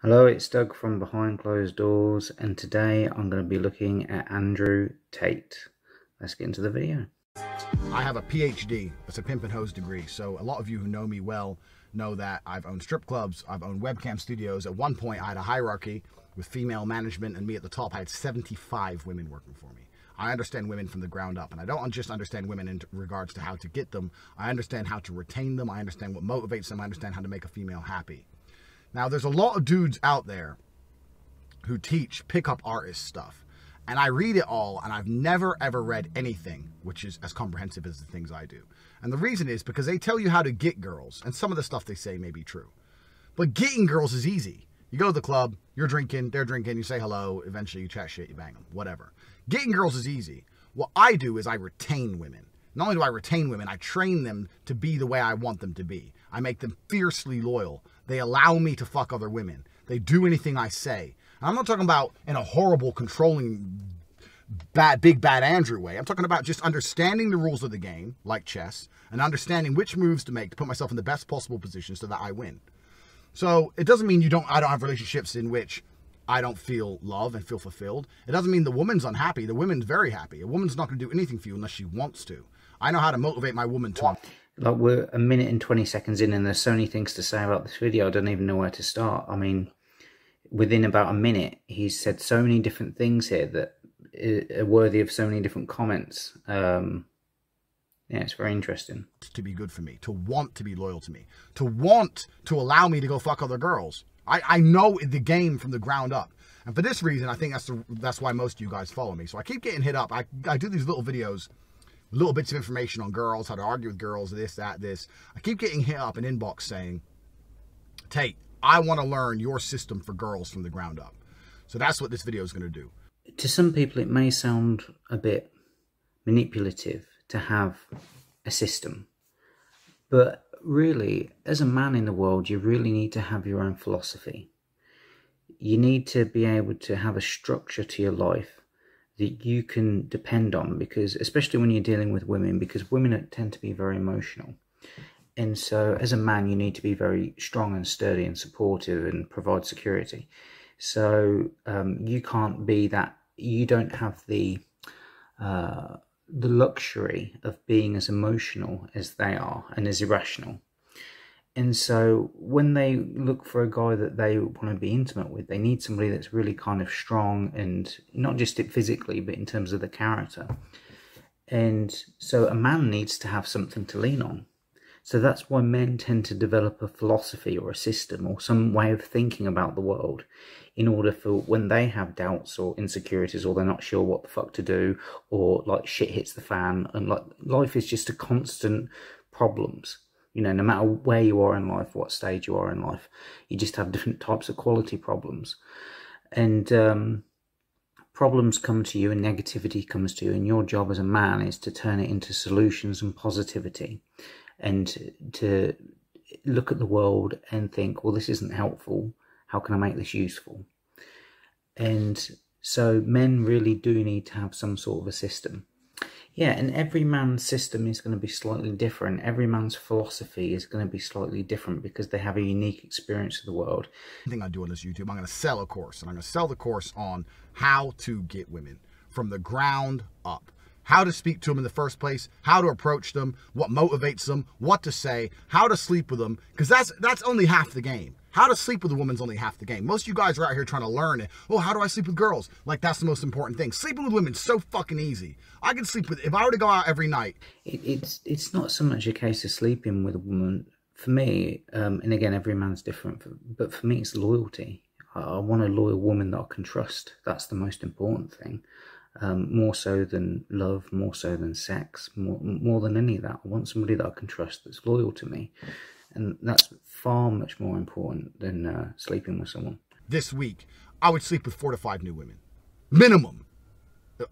Hello, it's Doug from Behind Closed Doors, and today I'm going to be looking at Andrew Tate. Let's get into the video. I have a PhD. It's a pimp and hose degree. So a lot of you who know me well know that I've owned strip clubs, I've owned webcam studios. At one point, I had a hierarchy with female management, and me at the top. I had 75 women working for me. I understand women from the ground up, and I don't just understand women in regards to how to get them. I understand how to retain them. I understand what motivates them. I understand how to make a female happy. Now, there's a lot of dudes out there who teach pickup artist stuff, and I read it all, and I've never ever read anything which is as comprehensive as the things I do. And the reason is because they tell you how to get girls, and some of the stuff they say may be true, but getting girls is easy. You go to the club, you're drinking, they're drinking, you say hello, eventually you chat shit, you bang them, whatever. Getting girls is easy. What I do is I retain women. Not only do I retain women, I train them to be the way I want them to be. I make them fiercely loyal. They allow me to fuck other women. They do anything I say. And I'm not talking about in a horrible, controlling, big bad Andrew way. I'm talking about just understanding the rules of the game, like chess, and understanding which moves to make to put myself in the best possible position so that I win. So it doesn't mean I don't have relationships in which I don't feel love and feel fulfilled. It doesn't mean the woman's unhappy. The woman's very happy. A woman's not going to do anything for you unless she wants to. I know how to motivate my woman to. Like, we're a minute and 20 seconds in, and there's so many things to say about this video, I don't even know where to start. I mean, within about a minute, he's said so many different things here that are worthy of so many different comments. Yeah, it's very interesting. To be good for me, to want to be loyal to me, to want to allow me to go fuck other girls. I know the game from the ground up. And for this reason, I think that's why most of you guys follow me. So I keep getting hit up. I do these little videos, little bits of information on girls, how to argue with girls, this, that, this. I keep getting hit up in inbox saying, Tate, I want to learn your system for girls from the ground up. So that's what this video is going to do. To some people, it may sound a bit manipulative to have a system. But really, as a man in the world, you really need to have your own philosophy. You need to be able to have a structure to your life that you can depend on, because especially when you're dealing with women, because women tend to be very emotional. And so as a man, you need to be very strong and sturdy and supportive and provide security. So you can't be that, you don't have the luxury of being as emotional as they are and as irrational. And so when they look for a guy that they want to be intimate with, they need somebody that's really kind of strong, and not just physically, but in terms of the character. And so a man needs to have something to lean on. So that's why men tend to develop a philosophy or a system or some way of thinking about the world, in order for when they have doubts or insecurities, or they're not sure what the fuck to do, or like shit hits the fan, and like life is just a constant problems. You know, no matter where you are in life, what stage you are in life, you just have different types of quality problems. And problems come to you and negativity comes to you, and your job as a man is to turn it into solutions and positivity, and to look at the world and think, well, this isn't helpful. How can I make this useful? And so men really do need to have some sort of a system. Yeah, and every man's system is going to be slightly different. Every man's philosophy is going to be slightly different because they have a unique experience of the world. The thing I do on this YouTube, I'm going to sell a course, and I'm going to sell the course on how to get women from the ground up. How to speak to them in the first place, how to approach them, what motivates them, what to say, how to sleep with them, because that's only half the game. How to sleep with a woman's only half the game. Most of you guys are out here trying to learn it. Oh, how do I sleep with girls? Like, that's the most important thing. Sleeping with women is so fucking easy. I can sleep with, if I were to go out every night. It's not so much a case of sleeping with a woman. For me, and again, every man's different, but for me, it's loyalty. I want a loyal woman that I can trust. That's the most important thing. More so than love, more so than sex, more than any of that. I want somebody that I can trust, that's loyal to me. And that's far much more important than sleeping with someone. This week, I would sleep with 4 to 5 new women. Minimum.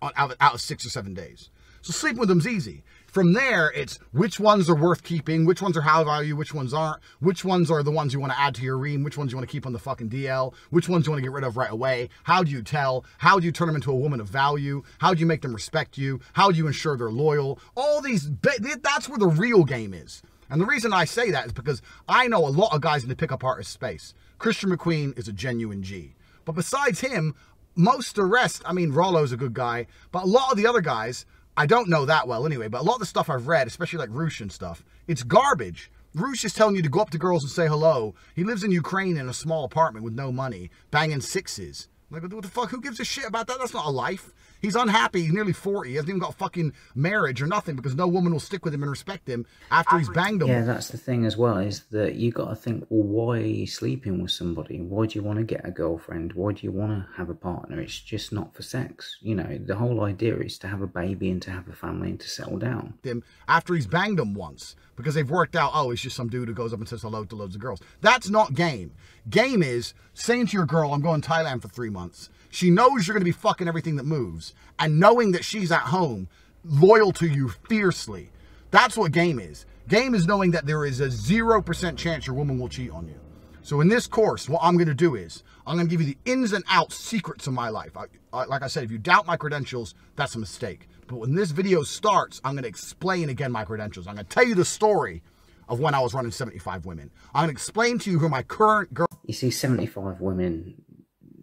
Out of 6 or 7 days. So sleeping with them's easy. From there, it's which ones are worth keeping, which ones are high value, which ones aren't, which ones are the ones you want to add to your ream, which ones you want to keep on the fucking DL, which ones you want to get rid of right away. How do you tell? How do you turn them into a woman of value? How do you make them respect you? How do you ensure they're loyal? All these, that's where the real game is. And the reason I say that is because I know a lot of guys in the pickup artist space. Christian McQueen is a genuine G. But besides him, most of the rest, I mean, Rollo's a good guy, but a lot of the other guys, I don't know that well anyway, but a lot of the stuff I've read, especially like Roosh and stuff, it's garbage. Roosh is telling you to go up to girls and say hello. He lives in Ukraine in a small apartment with no money, banging sixes. Like, what the fuck? Who gives a shit about that? That's not a life. He's unhappy. He's nearly 40. He hasn't even got a fucking marriage or nothing because no woman will stick with him and respect him after he's banged them. Yeah, that's the thing as well, is that you got to think, well, why are you sleeping with somebody? Why do you want to get a girlfriend? Why do you want to have a partner? It's just not for sex. You know, the whole idea is to have a baby and to have a family and to settle down. Him after he's banged them once because they've worked out, oh, it's just some dude who goes up and says hello to loads of girls. That's not game. Game is saying to your girl, I'm going to Thailand for 3 months. She knows you're going to be fucking everything that moves, and knowing that she's at home, loyal to you fiercely. That's what game is. Game is knowing that there is a 0% chance your woman will cheat on you. So in this course, what I'm going to do is, I'm going to give you the ins and outs secrets of my life. Like I said, if you doubt my credentials, that's a mistake. But when this video starts, I'm going to explain again my credentials. I'm going to tell you the story of when I was running 75 women. I'm going to explain to you who my current girl... You see, 75 women...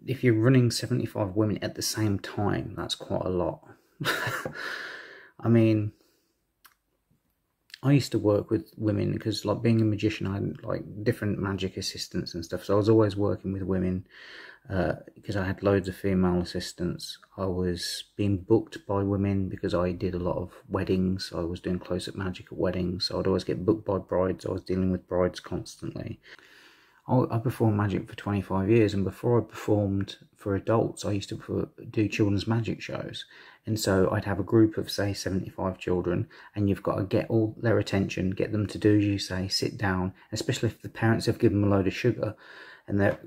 If you're running 75 women at the same time, that's quite a lot. I mean, I used to work with women because, like, being a magician, I had, like, different magic assistants and stuff. So I was always working with women because I had loads of female assistants. I was being booked by women because I did a lot of weddings. I was doing close-up magic at weddings. So I'd always get booked by brides. I was dealing with brides constantly. I performed magic for 25 years, and before I performed for adults, I used to do children's magic shows. And so I'd have a group of, say, 75 children, and you've got to get all their attention, get them to do as you say, sit down, especially if the parents have given them a load of sugar, and they're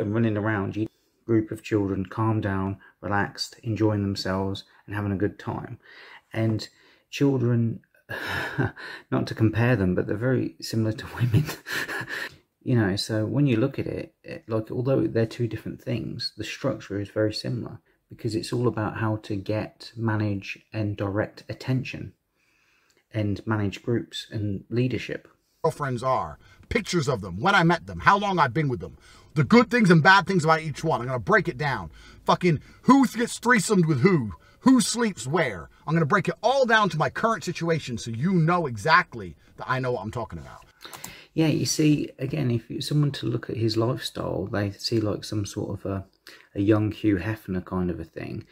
running around. You group of children, calm down, relaxed, enjoying themselves, and having a good time. And children, not to compare them, but they're very similar to women. You know, so when you look at it, like, although they're two different things, the structure is very similar because it's all about how to get, manage and direct attention and manage groups and leadership. Girlfriends are, pictures of them, when I met them, how long I've been with them, the good things and bad things about each one. I'm going to break it down. Fucking who gets threesomed with who sleeps where. I'm going to break it all down to my current situation so you know exactly that I know what I'm talking about. Yeah, you see, again, if someone to look at his lifestyle, they see like some sort of a young Hugh Hefner kind of a thing,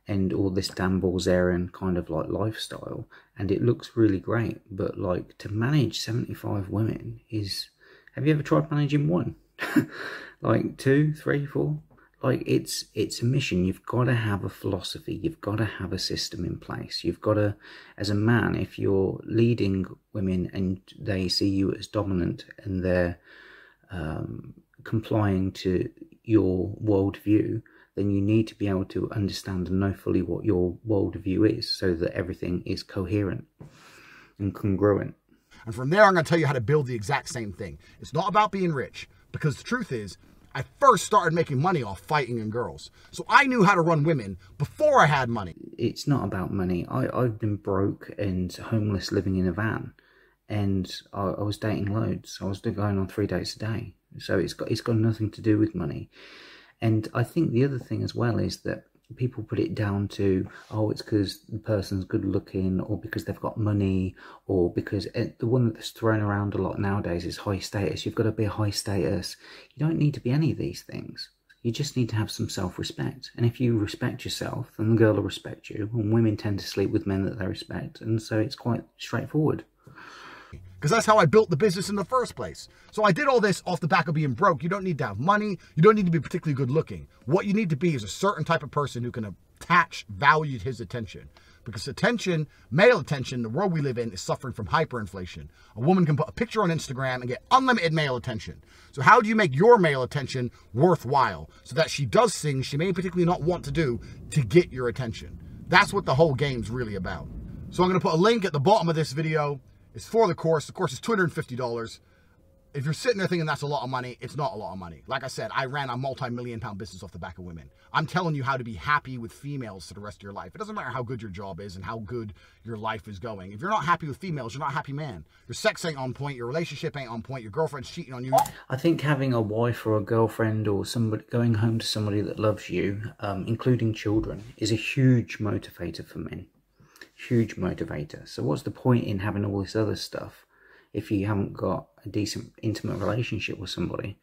and all this Dan Bilzerian kind of like lifestyle, and it looks really great. But like, to manage 75 women is, have you ever tried managing one? Like 2, 3, 4? Like, it's a mission. You've got to have a philosophy. You've got to have a system in place. You've got to, as a man, if you're leading women and they see you as dominant and they're complying to your worldview, then you need to be able to understand and know fully what your worldview is so that everything is coherent and congruent. And from there, I'm going to tell you how to build the exact same thing. It's not about being rich, because the truth is, I first started making money off fighting and girls. So I knew how to run women before I had money. It's not about money. I've been broke and homeless living in a van, and I was dating loads. I was going on 3 dates a day. So it's got nothing to do with money. And I think the other thing as well is that people put it down to, oh, it's because the person's good looking, or because they've got money, or because the one that's thrown around a lot nowadays is high status. You've got to be a high status. You don't need to be any of these things. You just need to have some self-respect. And if you respect yourself, then the girl will respect you. And women tend to sleep with men that they respect. And so it's quite straightforward. Because that's how I built the business in the first place. So I did all this off the back of being broke. You don't need to have money. You don't need to be particularly good looking. What you need to be is a certain type of person who can attach value to his attention. Because attention, male attention, the world we live in is suffering from hyperinflation. A woman can put a picture on Instagram and get unlimited male attention. So how do you make your male attention worthwhile so that she does things she may particularly not want to do to get your attention? That's what the whole game's really about. So I'm going to put a link at the bottom of this video. It's for the course. The course is $250. if you're sitting there thinking that's a lot of money, it's not a lot of money. Like I said, I ran a multi-million-pound business off the back of women. I'm telling you how to be happy with females for the rest of your life. It doesn't matter how good your job is and how good your life is going. If you're not happy with females, you're not a happy man. Your sex ain't on point, your relationship ain't on point, your girlfriend's cheating on you. I think having a wife or a girlfriend or somebody going home to somebody that loves you, including children, is a huge motivator for men. Huge motivator. So what's the point in having all this other stuff if you haven't got a decent, intimate relationship with somebody?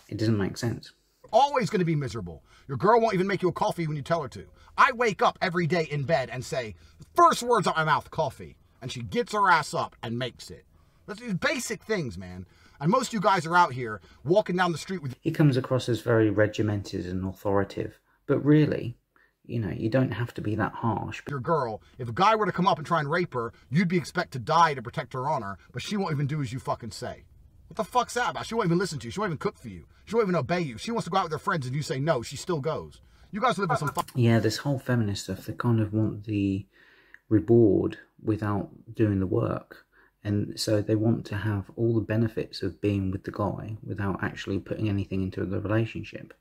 It doesn't make sense. Always going to be miserable. Your girl won't even make you a coffee when you tell her to. I wake up every day in bed and say, first words out my mouth, coffee. And she gets her ass up and makes it. That's these basic things, man. And most of you guys are out here walking down the street with... He comes across as very regimented and authoritative. But really, you know, you don't have to be that harsh. Your girl, if a guy were to come up and try and rape her, you'd be expected to die to protect her honor, but she won't even do as you fucking say. What the fuck's that about? She won't even listen to you. She won't even cook for you. She won't even obey you. She wants to go out with her friends and you say no, she still goes. You guys live in some... Yeah, this whole feminist stuff, they kind of want the reward without doing the work. And so they want to have all the benefits of being with the guy without actually putting anything into the relationship.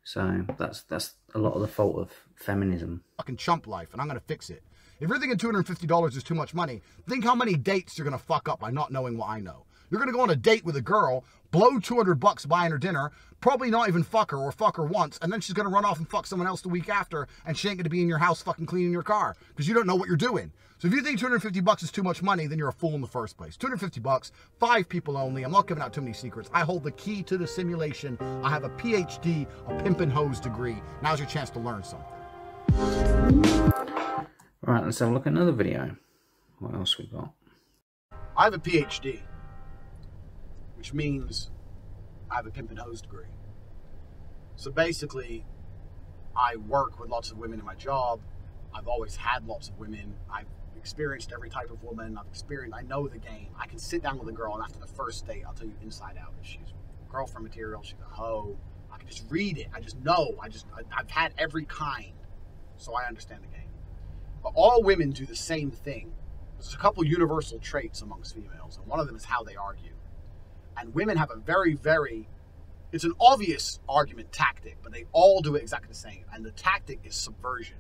So that's a lot of the fault of feminism. Fucking chump life, and I'm going to fix it. If you're thinking $250 is too much money, think how many dates you're going to fuck up by not knowing what I know. You're going to go on a date with a girl, blow $200 buying her dinner, probably not even fuck her or fuck her once, and then she's going to run off and fuck someone else the week after, and she ain't going to be in your house fucking cleaning your car because you don't know what you're doing. So if you think $250 is too much money, then you're a fool in the first place. $250, 5 people only. I'm not giving out too many secrets. I hold the key to the simulation. I have a PhD, a pimp and hose degree. Now's your chance to learn something. All right, let's have a look at another video. What else we got? I have a PhD, which means I have a pimp and hose degree. So basically, I work with lots of women in my job. I've always had lots of women. I've experienced every type of woman. I know the game. I can sit down with a girl and after the first date, I'll tell you inside out if she's girlfriend material, she's a hoe. I can just read it. I just know. I've had every kind, so I understand the game. But all women do the same thing. There's a couple universal traits amongst females, and one of them is how they argue. And women have a it's an obvious argument tactic, but they all do it exactly the same. And the tactic is subversion.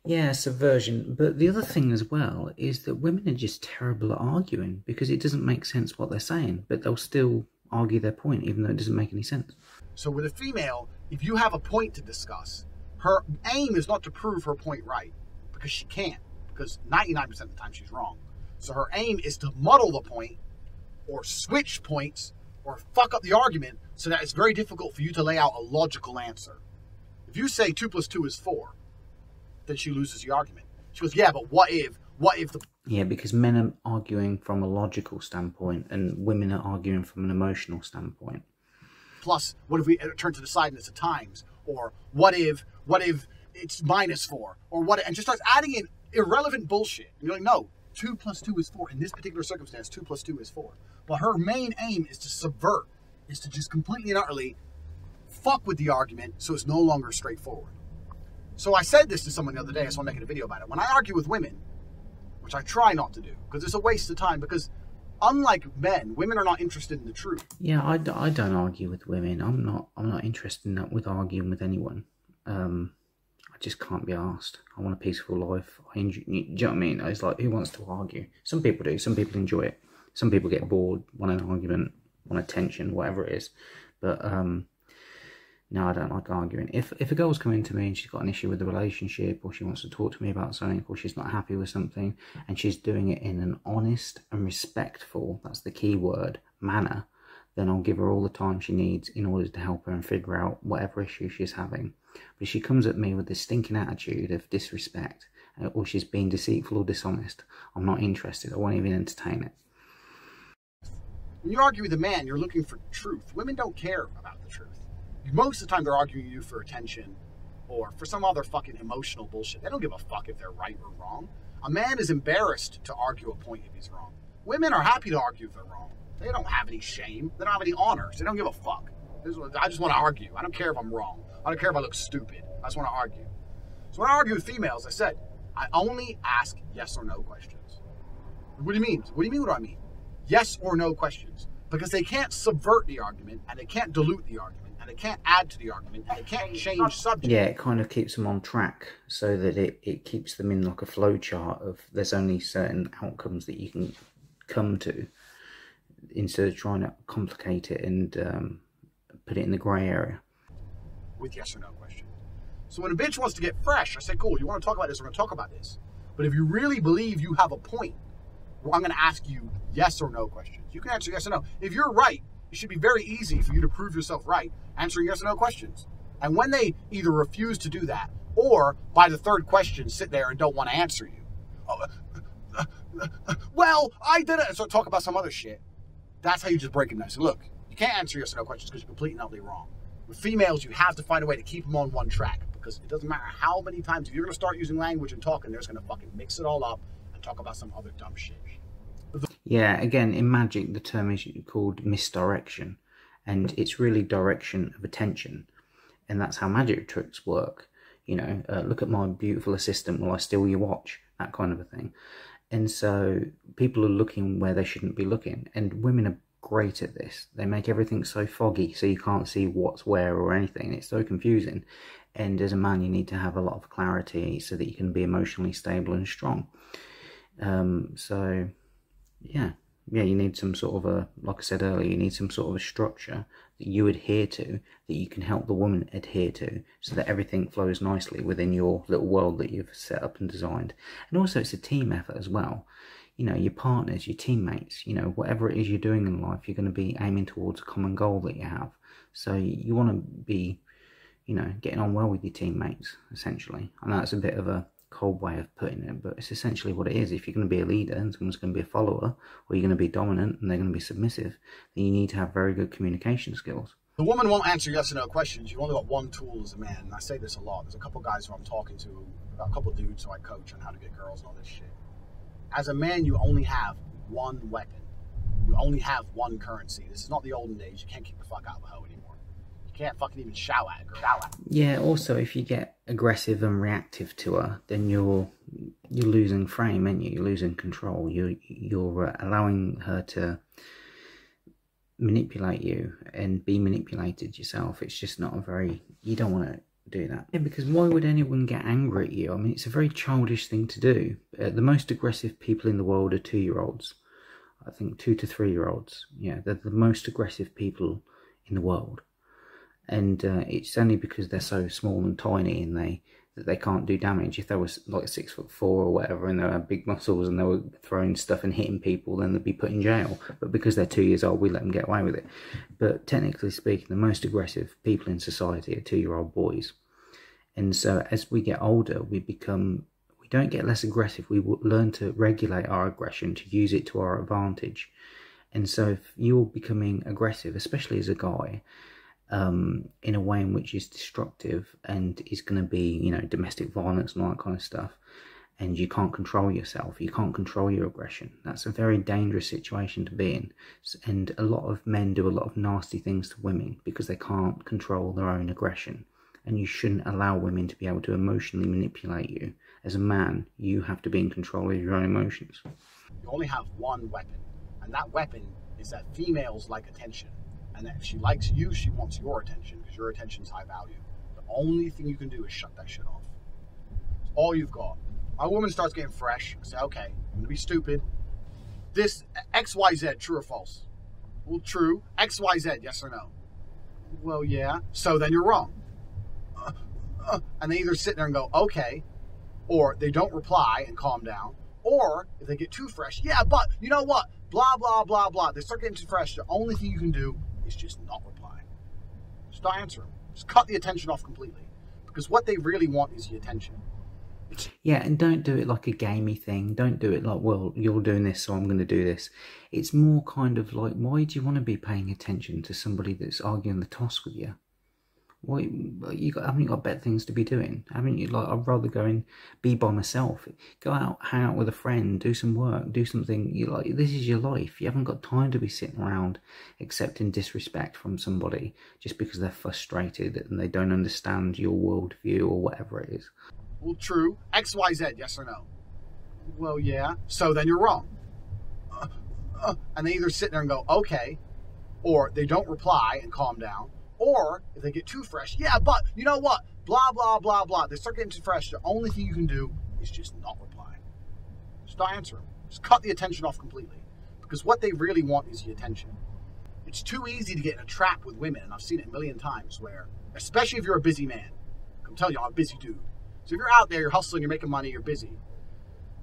Yeah, subversion. But the other thing as well is that women are just terrible at arguing because it doesn't make sense what they're saying, but they'll still argue their point even though it doesn't make any sense. So with a female, if you have a point to discuss, her aim is not to prove her point right because she can't, because 99% of the time she's wrong. So her aim is to muddle the point or switch points or fuck up the argument so that it's very difficult for you to lay out a logical answer. If you say 2 + 2 is 4, then she loses the argument. She goes, yeah, but what if the... Yeah, because men are arguing from a logical standpoint and women are arguing from an emotional standpoint. Plus, what if we turn to the side and it's a times? Or what if it's -4? Or what, and just starts adding in irrelevant bullshit. And you're like, no, 2 + 2 is 4. In this particular circumstance, 2 + 2 is 4. But her main aim is to subvert, is to just completely and utterly fuck with the argument so it's no longer straightforward. So I said this to someone the other day, so I'm making a video about it. When I argue with women, which I try not to do, because it's a waste of time, because unlike men, women are not interested in the truth. Yeah, I don't argue with women. I'm not interested in that with arguing with anyone. I just can't be asked. I want a peaceful life. Do you know what I mean? It's like, who wants to argue? Some people do. Some people enjoy it. Some people get bored, want an argument, want attention, whatever it is. But no, I don't like arguing. If a girl's coming to me and she's got an issue with the relationship, or she wants to talk to me about something, or she's not happy with something, and she's doing it in an honest and respectful, that's the key word, manner, then I'll give her all the time she needs in order to help her and figure out whatever issue she's having. But if she comes at me with this stinking attitude of disrespect, or she's being deceitful or dishonest, I'm not interested. I won't even entertain it. When you argue with a man, you're looking for truth. Women don't care about the truth. Most of the time they're arguing with you for attention or for some other fucking emotional bullshit. They don't give a fuck if they're right or wrong. A man is embarrassed to argue a point if he's wrong. Women are happy to argue if they're wrong. They don't have any shame. They don't have any honors. They don't give a fuck. I just want to argue. I don't care if I'm wrong. I don't care if I look stupid. I just want to argue. So when I argue with females, I said, I only ask yes or no questions. What do you mean? What do you mean what do I mean? yes or no questions, because they can't subvert the argument, and they can't dilute the argument, and they can't add to the argument, and they can't change subject. Yeah, it kind of keeps them on track so that it keeps them in like a flow chart of there's only certain outcomes that you can come to, instead of trying to complicate it and put it in the grey area. With yes or no questions. So when a bitch wants to get fresh, I say, cool, you want to talk about this, we're going to talk about this. But if you really believe you have a point, well, I'm going to ask you yes or no questions. You can answer yes or no. If you're right, it should be very easy for you to prove yourself right, answering yes or no questions. And when they either refuse to do that, or by the third question sit there and don't want to answer you, well, I did it, and so talk about some other shit, that's how you just break it nice. Look, you can't answer yes or no questions because you're completely and utterly wrong. With females, you have to find a way to keep them on one track, because it doesn't matter how many times, if you're going to start using language and talking, they're just going to fucking mix it all up and talk about some other dumb shit. Yeah, again, in magic, the term is called misdirection, and it's really direction of attention, and that's how magic tricks work. You know, look at my beautiful assistant, will I steal your watch? That kind of a thing. And so people are looking where they shouldn't be looking, and women are great at this. They make everything so foggy so you can't see what's where or anything. It's so confusing, and as a man you need to have a lot of clarity so that you can be emotionally stable and strong. So yeah, you need some sort of a, like I said earlier, you need some sort of a structure that you adhere to, that you can help the woman adhere to, so that everything flows nicely within your little world that you've set up and designed. And also it's a team effort as well. You know, your partners, your teammates, you know, whatever it is you're doing in life, you're going to be aiming towards a common goal that you have. So you want to be, you know, getting on well with your teammates, essentially. I know it's a bit of a cold way of putting it, but it's essentially what it is. If you're going to be a leader and someone's going to be a follower, or you're going to be dominant and they're going to be submissive, then you need to have very good communication skills. The woman won't answer yes or no questions. You've only got one tool as a man, and I say this a lot. There's a couple guys who I'm talking to, a couple dudes who I coach on how to get girls and all this shit. As a man, you only have one weapon. You only have one currency. This is not the olden days. You can't kick the fuck out of a hoe anymore. You can't fucking even shout at a girl. Yeah, also, if you get aggressive and reactive to her, then you're losing frame, aren't you? You're losing control. You're allowing her to manipulate you and be manipulated yourself. It's just not a very... You don't want to do that. Yeah, because why would anyone get angry at you? I mean, it's a very childish thing to do. The most aggressive people in the world are 2-year-olds. I think 2 to 3-year-olds. Yeah, they're the most aggressive people in the world. And it's only because they're so small and tiny and that they can't do damage. If they were like 6'4" or whatever and they had big muscles and they were throwing stuff and hitting people, then they'd be put in jail. But because they're 2 years old, we let them get away with it. But technically speaking, the most aggressive people in society are 2-year-old boys. And so as we get older, we don't get less aggressive. We learn to regulate our aggression, to use it to our advantage. And so if you're becoming aggressive, especially as a guy, in a way in which is destructive and is going to be, you know, domestic violence and all that kind of stuff, and you can't control yourself, you can't control your aggression, that's a very dangerous situation to be in. And a lot of men do a lot of nasty things to women because they can't control their own aggression. And you shouldn't allow women to be able to emotionally manipulate you. As a man, you have to be in control of your own emotions. You only have one weapon, and that weapon is that females like attention. And that if she likes you, she wants your attention, because your attention is high value. The only thing you can do is shut that shit off. It's all you've got. My woman starts getting fresh. I say, okay, I'm going to be stupid. This XYZ, true or false? Well, true. XYZ, yes or no? Well, yeah. So then you're wrong. And they either sit there and go, okay, or they don't reply and calm down. Or if they get too fresh, yeah, but you know what? Blah, blah, blah, blah. They start getting too fresh. The only thing you can do is just not reply. Just not answer them. Just cut the attention off completely. Because what they really want is the attention. Yeah, and don't do it like a gamey thing. Don't do it like, well, you're doing this, so I'm going to do this. It's more kind of like, why do you want to be paying attention to somebody that's arguing the toss with you? Well, haven't you got better things to be doing? Haven't you? Like, I'd rather go and be by myself. Go out, hang out with a friend, do some work, do something. This is your life. You haven't got time to be sitting around accepting disrespect from somebody just because they're frustrated and they don't understand your worldview or whatever it is. Well, true. XYZ, yes or no? Well, yeah. So then you're wrong. and they either sit there and go, okay, or they don't reply and calm down, or if they get too fresh, yeah, but you know what, blah, blah, blah, blah. They start getting too fresh. The only thing you can do is just not reply. Just not answer them. Just cut the attention off completely. Because what they really want is the attention. It's too easy to get in a trap with women, and I've seen it a million times where, especially if you're a busy man, I'm telling you, I'm a busy dude. So if you're out there, you're hustling, you're making money, you're busy,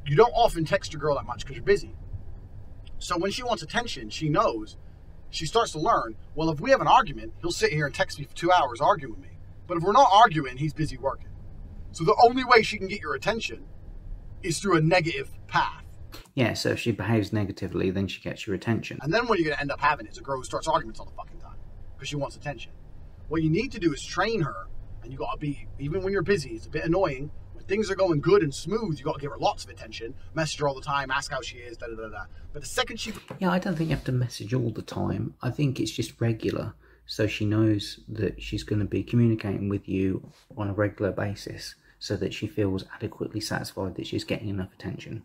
you don't often text your girl that much because you're busy. So when she wants attention, she knows, she starts to learn, well, if we have an argument, he'll sit here and text me for 2 hours arguing with me. But if we're not arguing, he's busy working. So the only way she can get your attention is through a negative path. Yeah, so if she behaves negatively, then she gets your attention. And then what you're going to end up having is a girl who starts arguments all the fucking time because she wants attention. What you need to do is train her, and you got to be, even when you're busy, it's a bit annoying. When things are going good and smooth, you got to give her lots of attention, message her all the time, ask how she is, da da da da. But the second she... Yeah, I don't think you have to message all the time. I think it's just regular, so she knows that she's going to be communicating with you on a regular basis, so that she feels adequately satisfied that she's getting enough attention,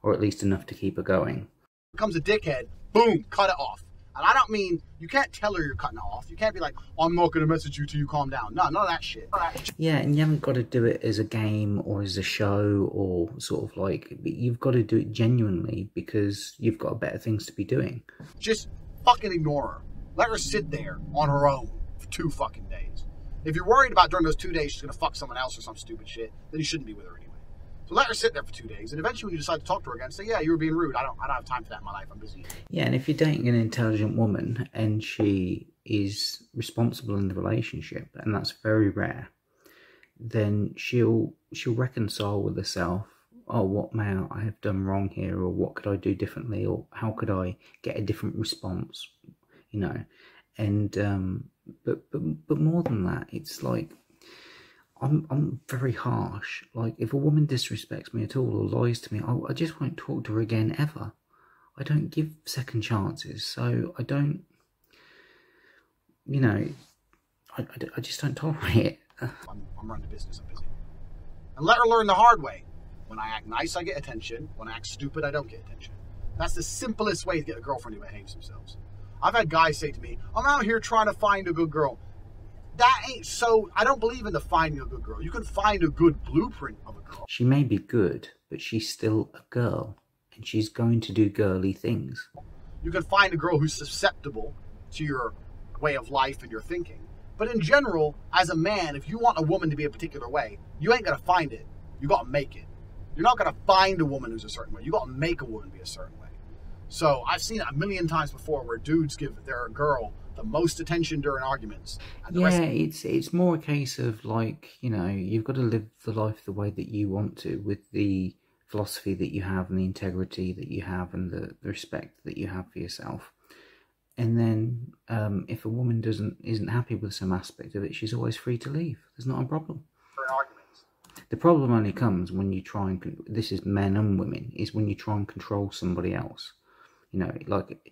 or at least enough to keep her going. Becomes a dickhead, boom, cut it off. And I don't mean, you can't tell her you're cutting it off. You can't be like, I'm not going to message you till you calm down. No, none of that shit. Yeah, and you haven't got to do it as a game or as a show or sort of like, you've got to do it genuinely because you've got better things to be doing. Just fucking ignore her. Let her sit there on her own for 2 fucking days. If you're worried about during those 2 days she's going to fuck someone else or some stupid shit, then you shouldn't be with her anyway. So let her sit there for 2 days, and eventually when you decide to talk to her again, say, yeah, you were being rude. I don't have time for that in my life. I'm busy. Yeah, and if you're dating an intelligent woman and she is responsible in the relationship, and that's very rare, then she'll reconcile with herself. Oh, what may I have done wrong here, or what could I do differently, or how could I get a different response, you know? And but more than that, it's like, I'm very harsh. Like, if a woman disrespects me at all or lies to me, I just won't talk to her again ever. I don't give second chances, so I don't, you know, I just don't tolerate it. I'm running the business, I'm busy. And let her learn the hard way. When I act nice, I get attention. When I act stupid, I don't get attention. That's the simplest way to get a girlfriend who behaves themselves. I've had guys say to me, I'm out here trying to find a good girl. That ain't so. I don't believe in the finding a good girl. You can find a good blueprint of a girl. She may be good, but she's still a girl, and she's going to do girly things. You can find a girl who's susceptible to your way of life and your thinking. But in general, as a man, if you want a woman to be a particular way, you ain't gonna find it. You gotta make it. You're not gonna find a woman who's a certain way. You gotta make a woman be a certain way. So I've seen it a million times before where dudes give their girl the most attention during arguments. And the yeah, it's more a case of like, you know, you've got to live the life the way that you want to, with the philosophy that you have and the integrity that you have and the respect that you have for yourself. And then if a woman isn't happy with some aspect of it, she's always free to leave. There's not a problem. The problem only comes when you try and, this is men and women, is when you try and control somebody else. You know, like,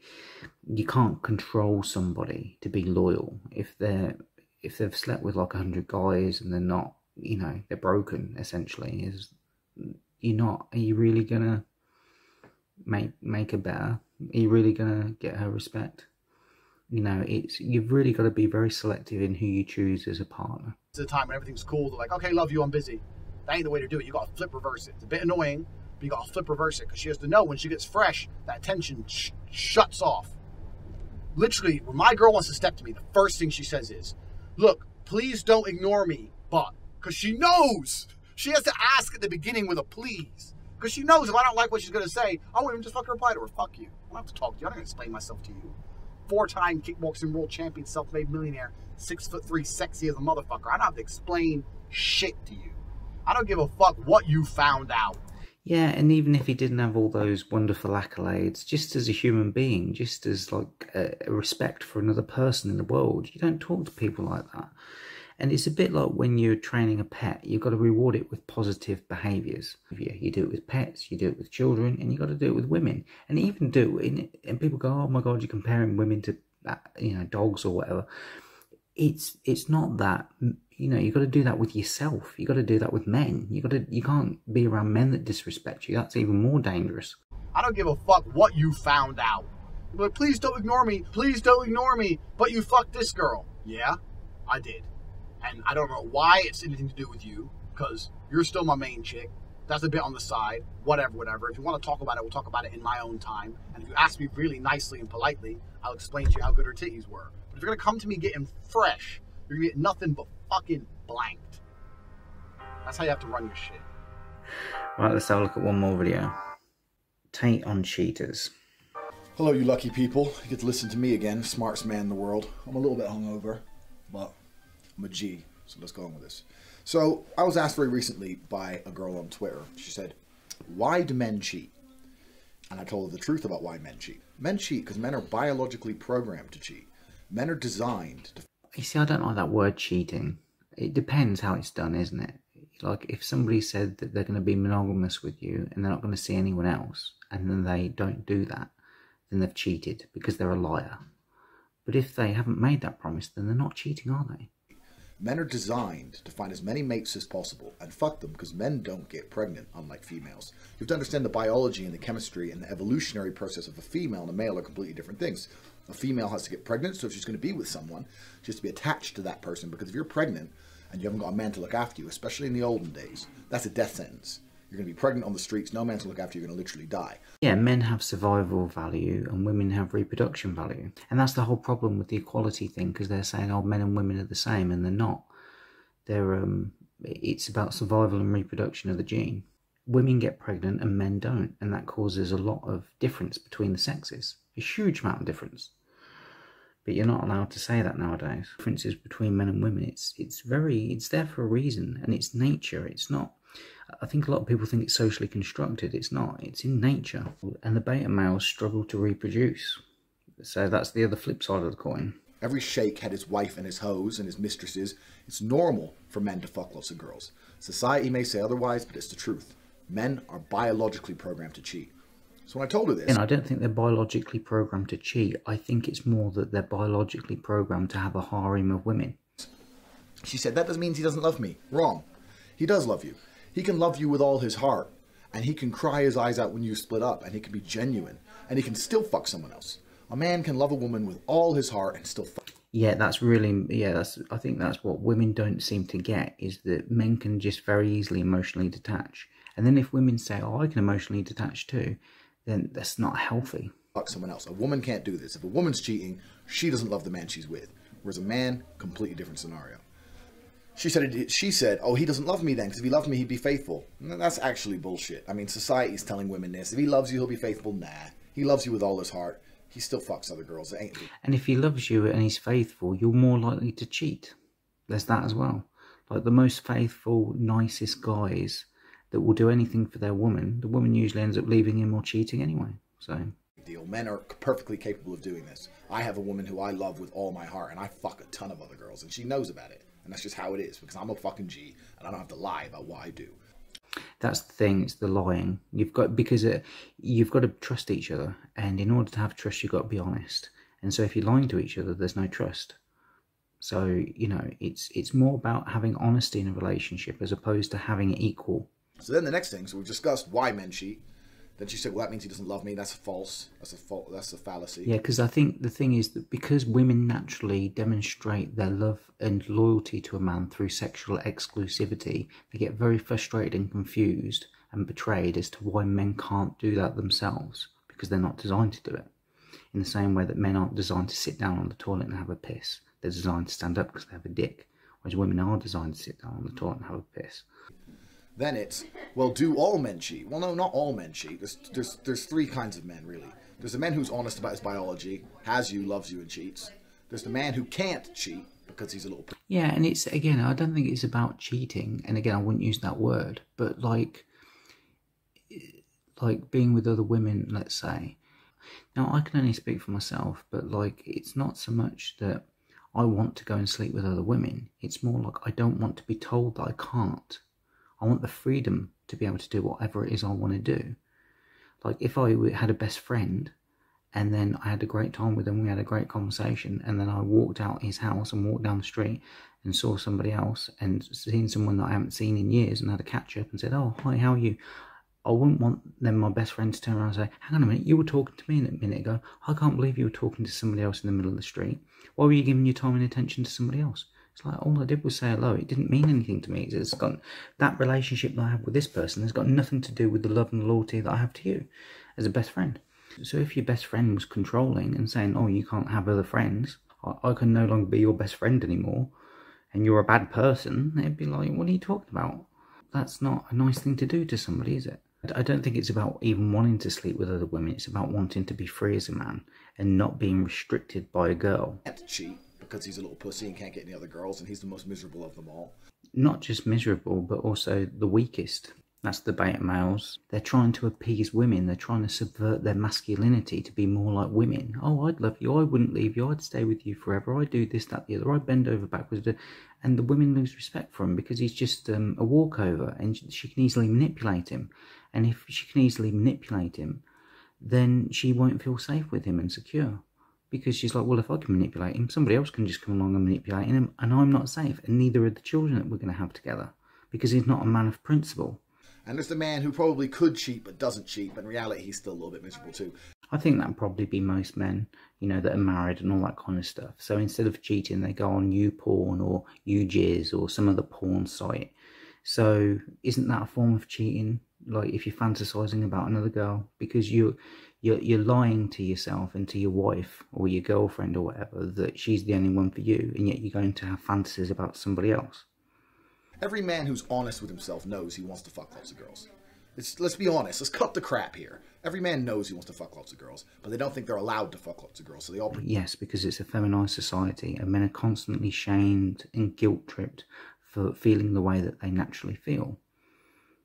you can't control somebody to be loyal if they've slept with like 100 guys and they're not, you know, they're broken essentially. Are you really gonna make her better? Are you really gonna get her respect? You know, you've really got to be very selective in who you choose as a partner. It's a time when everything's cool. They're like, okay, love you, I'm busy. That ain't the way to do it. You got to flip reverse it. It's a bit annoying, but you got to flip reverse it because she has to know when she gets fresh, that tension shuts off. Literally, when my girl wants to step to me, the first thing she says is, look, please don't ignore me, but, because she knows. She has to ask at the beginning with a please. Because she knows if I don't like what she's going to say, I won't even just fucking reply to her. Fuck you. I don't have to talk to you. I'm not going to explain myself to you. 4-time kickboxing world champion, self-made millionaire, 6'3", sexy as a motherfucker. I don't have to explain shit to you. I don't give a fuck what you found out. Yeah, and even if he didn't have all those wonderful accolades, just as a human being, just as like a respect for another person in the world, you don't talk to people like that. And it's a bit like when you're training a pet, you've got to reward it with positive behaviours. You do it with pets, you do it with children, and you've got to do it with women. And even and people go, oh my God, you're comparing women to, you know, dogs or whatever. It's not that, you know, you got to do that with yourself. You got to do that with men. You can't be around men that disrespect you. That's even more dangerous. I don't give a fuck what you found out. But please don't ignore me. Please don't ignore me. But you fucked this girl. Yeah, I did. And I don't know why it's anything to do with you, because you're still my main chick. That's a bit on the side. Whatever. If you want to talk about it, we'll talk about it in my own time. And if you ask me really nicely and politely, I'll explain to you how good her titties were. But if you're going to come to me getting fresh, you're going to get nothing but fucking blanked. That's how you have to run your shit. Right, let's have a look at one more video. Tate on cheaters. Hello, you lucky people. You get to listen to me again, smartest man in the world. I'm a little bit hungover, but I'm a G, so let's go on with this. So, I was asked very recently by a girl on Twitter. She said, why do men cheat? And I told her the truth about why men cheat. Men cheat because men are biologically programmed to cheat. Men are designed to... You see, I don't like that word cheating. It depends how it's done, isn't it? Like, if somebody said that they're going to be monogamous with you and they're not going to see anyone else, and then they don't do that, then they've cheated because they're a liar. But if they haven't made that promise, then they're not cheating, are they? Men are designed to find as many mates as possible and fuck them because men don't get pregnant, unlike females. You have to understand the biology and the chemistry and the evolutionary process of a female and a male are completely different things. A female has to get pregnant, so if she's going to be with someone, she has to be attached to that person, because if you're pregnant and you haven't got a man to look after you, especially in the olden days, that's a death sentence. You're going to be pregnant on the streets, no man to look after you, you're going to literally die. Yeah, men have survival value and women have reproduction value. And that's the whole problem with the equality thing, because they're saying, oh, men and women are the same, and they're not. It's about survival and reproduction of the gene. Women get pregnant and men don't, and that causes a lot of difference between the sexes. A huge amount of difference. But you're not allowed to say that nowadays. Differences between men and women, it's there for a reason, and it's nature. It's not. I think a lot of people think it's socially constructed. It's not. It's in nature. And the beta males struggle to reproduce. So that's the other flip side of the coin. Every sheikh had his wife and his hoes and his mistresses. It's normal for men to fuck lots of girls. Society may say otherwise, but it's the truth. Men are biologically programmed to cheat. So when I told her this... And I don't think they're biologically programmed to cheat. I think it's more that they're biologically programmed to have a harem of women. She said, that doesn't mean he doesn't love me. Wrong. He does love you. He can love you with all his heart. And he can cry his eyes out when you split up. And he can be genuine. And he can still fuck someone else. A man can love a woman with all his heart and still fuck. Yeah, that's really... Yeah, I think that's what women don't seem to get, is that men can just very easily emotionally detach. And then if women say, oh, I can emotionally detach too, then that's not healthy. Fuck someone else. A woman can't do this. If a woman's cheating, she doesn't love the man she's with. Whereas a man, completely different scenario. She said, oh, he doesn't love me then, because if he loved me, he'd be faithful. And that's actually bullshit. I mean, society's telling women this. If he loves you, he'll be faithful. Nah. He loves you with all his heart. He still fucks other girls. It ain't. And if he loves you and he's faithful, you're more likely to cheat. There's that as well. Like the most faithful, nicest guys that will do anything for their woman, the woman usually ends up leaving him or cheating anyway. So deal. Men are perfectly capable of doing this. I have a woman who I love with all my heart, and I fuck a ton of other girls, and she knows about it. And that's just how it is, because I'm a fucking G, and I don't have to lie about what I do. That's the thing, it's the lying. You've got to trust each other, and in order to have trust, you've got to be honest. And so if you're lying to each other, there's no trust. So, you know, it's more about having honesty in a relationship as opposed to having it equal. So then the next thing, so we've discussed why men cheat. Then she said, well, that means he doesn't love me. That's false. That's a fallacy. Yeah, because I think the thing is that because women naturally demonstrate their love and loyalty to a man through sexual exclusivity, they get very frustrated and confused and betrayed as to why men can't do that themselves, because they're not designed to do it. In the same way that men aren't designed to sit down on the toilet and have a piss. They're designed to stand up because they have a dick. Whereas women are designed to sit down on the toilet and have a piss. Then it's, well, do all men cheat? Well, no, not all men cheat. There's three kinds of men, really. There's the man who's honest about his biology, has you, loves you, and cheats. There's the man who can't cheat because he's a little... Yeah, and it's, again, I don't think it's about cheating. And again, I wouldn't use that word. But like being with other women, let's say. Now, I can only speak for myself, but like, it's not so much that I want to go and sleep with other women. It's more like I don't want to be told that I can't. I want the freedom to be able to do whatever it is I want to do. Like if I had a best friend And then I had a great time with him. We had a great conversation. And then I walked out his house and walked down the street and saw somebody else and seen someone that I haven't seen in years and had a catch up and said, "Oh, hi, how are you?" I wouldn't want them, my best friend, to turn around and say, "Hang on a minute, you were talking to me a minute ago. I can't believe you were talking to somebody else in the middle of the street. Why were you giving your time and attention to somebody else?" It's like, all I did was say hello. It didn't mean anything to me. It's got that relationship that I have with this person has got nothing to do with the love and loyalty that I have to you as a best friend. So if your best friend was controlling and saying, "Oh, you can't have other friends, I can no longer be your best friend anymore, and you're a bad person," it'd be like, what are you talking about? That's not a nice thing to do to somebody, is it? I don't think it's about even wanting to sleep with other women. It's about wanting to be free as a man and not being restricted by a girl. Can't cheat because he's a little pussy and can't get any other girls, and he's the most miserable of them all. Not just miserable, but also the weakest. That's the beta males. They're trying to appease women. They're trying to subvert their masculinity to be more like women. "Oh, I'd love you. I wouldn't leave you. I'd stay with you forever. I'd do this, that, the other. I'd bend over backwards." And the women lose respect for him because he's just a walkover, and she can easily manipulate him. And if she can easily manipulate him, then she won't feel safe with him and secure. Because she's like, well, if I can manipulate him, somebody else can just come along and manipulate him, and I'm not safe. And neither are the children that we're going to have together. Because he's not a man of principle. And there's the man who probably could cheat but doesn't cheat, but in reality he's still a little bit miserable too. I think that'd probably be most men, that are married and all that kind of stuff. So instead of cheating, they go on YouPorn or YouJizz or some other porn site. So isn't that a form of cheating? Like if you're fantasizing about another girl, because you're lying to yourself and to your wife or your girlfriend or whatever that she's the only one for you, and yet you're going to have fantasies about somebody else. Every man who's honest with himself knows he wants to fuck lots of girls. Let's be honest. Let's cut the crap here. Every man knows he wants to fuck lots of girls, but they don't think they're allowed to fuck lots of girls, so they all... Yes, because it's a feminized society, and men are constantly shamed and guilt-tripped for feeling the way that they naturally feel.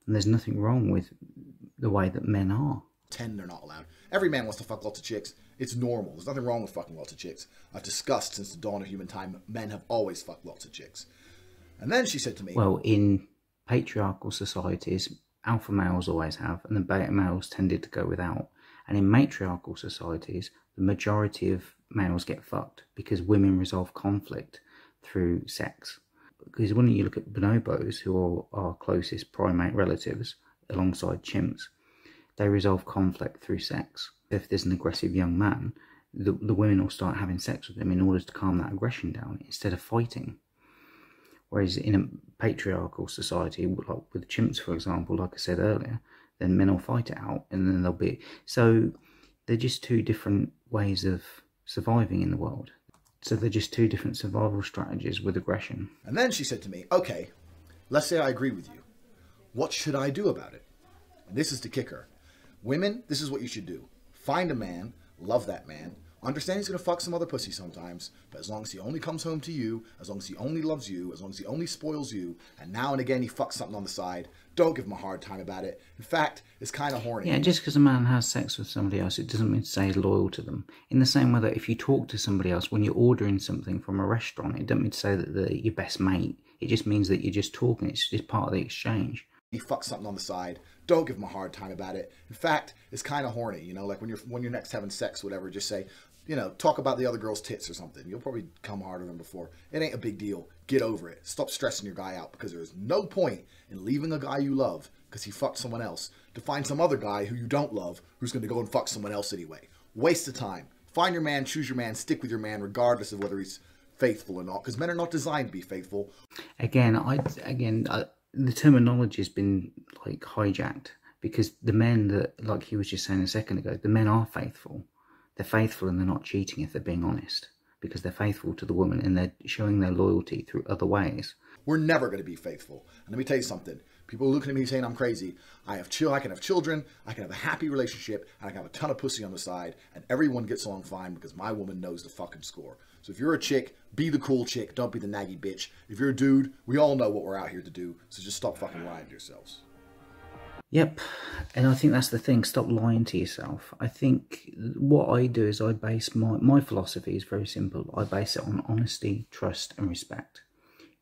And there's nothing wrong with the way that men are. 10, they're not allowed. Every man wants to fuck lots of chicks. It's normal. There's nothing wrong with fucking lots of chicks. I've discussed since the dawn of human time, men have always fucked lots of chicks. And then she said to me... Well, in patriarchal societies, alpha males always have, and the beta males tended to go without. And in matriarchal societies, the majority of males get fucked because women resolve conflict through sex. Because when you look at bonobos, who are our closest primate relatives, alongside chimps, they resolve conflict through sex. If there's an aggressive young man, the women will start having sex with him in order to calm that aggression down, instead of fighting. Whereas in a patriarchal society, like with chimps, for example, like I said earlier, then men will fight it out, and then they'll be... So they're just two different ways of surviving in the world. So they're just two different survival strategies with aggression. And then she said to me, okay, let's say I agree with you. What should I do about it? And this is the kicker. Women, this is what you should do. Find a man, love that man, understand he's going to fuck some other pussy sometimes, but as long as he only comes home to you, as long as he only loves you, as long as he only spoils you, and now and again he fucks something on the side, don't give him a hard time about it. In fact, it's kind of horny. Yeah, just because a man has sex with somebody else, it doesn't mean to say he's loyal to them. In the same way that if you talk to somebody else when you're ordering something from a restaurant, it doesn't mean to say that they're your best mate. It just means that you're just talking. It's just part of the exchange. He fucks something on the side, don't give him a hard time about it. In fact, it's kind of horny, like when you're next having sex, whatever, just say, talk about the other girl's tits or something. You'll probably come harder than before. It ain't a big deal. Get over it. Stop stressing your guy out, because there's no point in leaving a guy you love because he fucked someone else to find some other guy who you don't love who's going to go and fuck someone else anyway. Waste of time. Find your man, choose your man, stick with your man regardless of whether he's faithful or not, because men are not designed to be faithful. Again, the terminology has been hijacked, because the men that, like he was just saying a second ago, the men are faithful. They're faithful and they're not cheating if they're being honest, because they're faithful to the woman and they're showing their loyalty through other ways. We're never going to be faithful. And let me tell you something. People looking at me saying I'm crazy. I can have children, I can have a happy relationship, and I can have a ton of pussy on the side, and everyone gets along fine because my woman knows the fucking score. So if you're a chick, be the cool chick, don't be the naggy bitch. If you're a dude, we all know what we're out here to do, so just stop fucking lying to yourselves. Yep, and I think that's the thing, stop lying to yourself. I think what I do is I base my philosophy is very simple. I base it on honesty, trust and respect.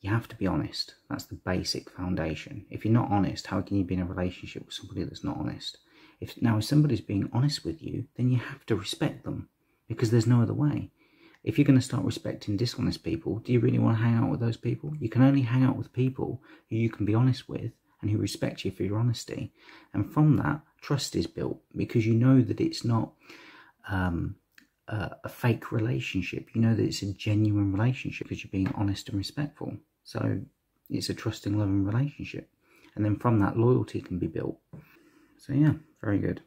You have to be honest. That's the basic foundation. If you're not honest, how can you be in a relationship with somebody that's not honest? If somebody's being honest with you, then you have to respect them, because there's no other way. If you're going to start respecting dishonest people, do you really want to hang out with those people? You can only hang out with people who you can be honest with and who respect you for your honesty. And from that, trust is built, because you know that it's not a fake relationship. You know that it's a genuine relationship because you're being honest and respectful. So it's a trusting, loving relationship. And then from that, loyalty can be built. So yeah, very good.